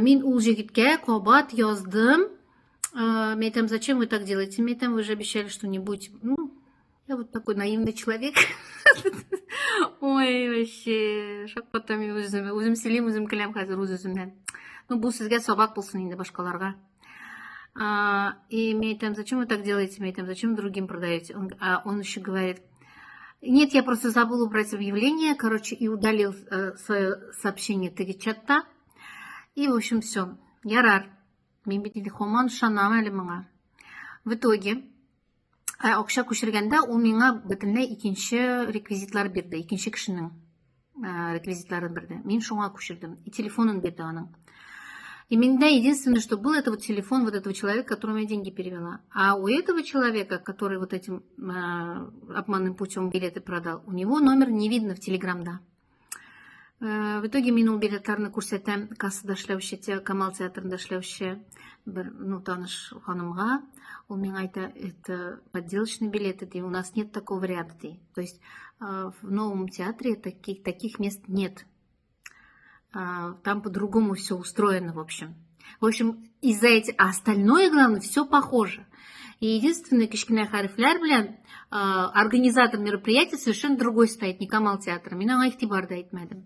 Мен ул жигитке кабат яздым. Мен айтам, зачем вы так делаете? Мен айтам, вы же обещали, что не будете. Ну, я вот такой наивный человек. Ой, вообще, шакпаттан мен өзім сөйлеймін, өзім күлем қазір өз-өзімнен. Ну, бұл сізге сабақ болсын енді башқаларға. И мне там, зачем вы так делаете? Мне там, зачем другим продаете? Он еще говорит, нет, я просто забыл убрать объявление, короче, и удалил свое сообщение чатта. И, в общем, все. Ярар. Мен бетінде хоман шанам әлі мыңа. В итоге, ақша көшіргенде ол меңа бітінлей икенші реквизитлар берді, икенші кішінің реквизитларын берді. Мен шоңа көшірдім. И телефонын берді аның. И меня единственное, что был, это вот телефон вот этого человека, которому я деньги перевела. А у этого человека, который вот этим обманным путем билеты продал, у него номер не видно в Телеграм, да. В итоге мен ол билеттарны көрсетем, кассада эшләүче, Камал театрында эшләүче бер, ну, таныш ханымга. Ол миңа айта, это подделочные билеты, ди, у нас нет такого варианта, ди. То есть в новом театре таких мест нет. Там по-другому все устроено, в общем. В общем, из-за этих... А остальное, главное, все похоже. И единственное, кичкенә хәрефләр белән организатор мероприятия совершенно другой стоит, не Камал театра. Мен аңа игътибар да итмәдем.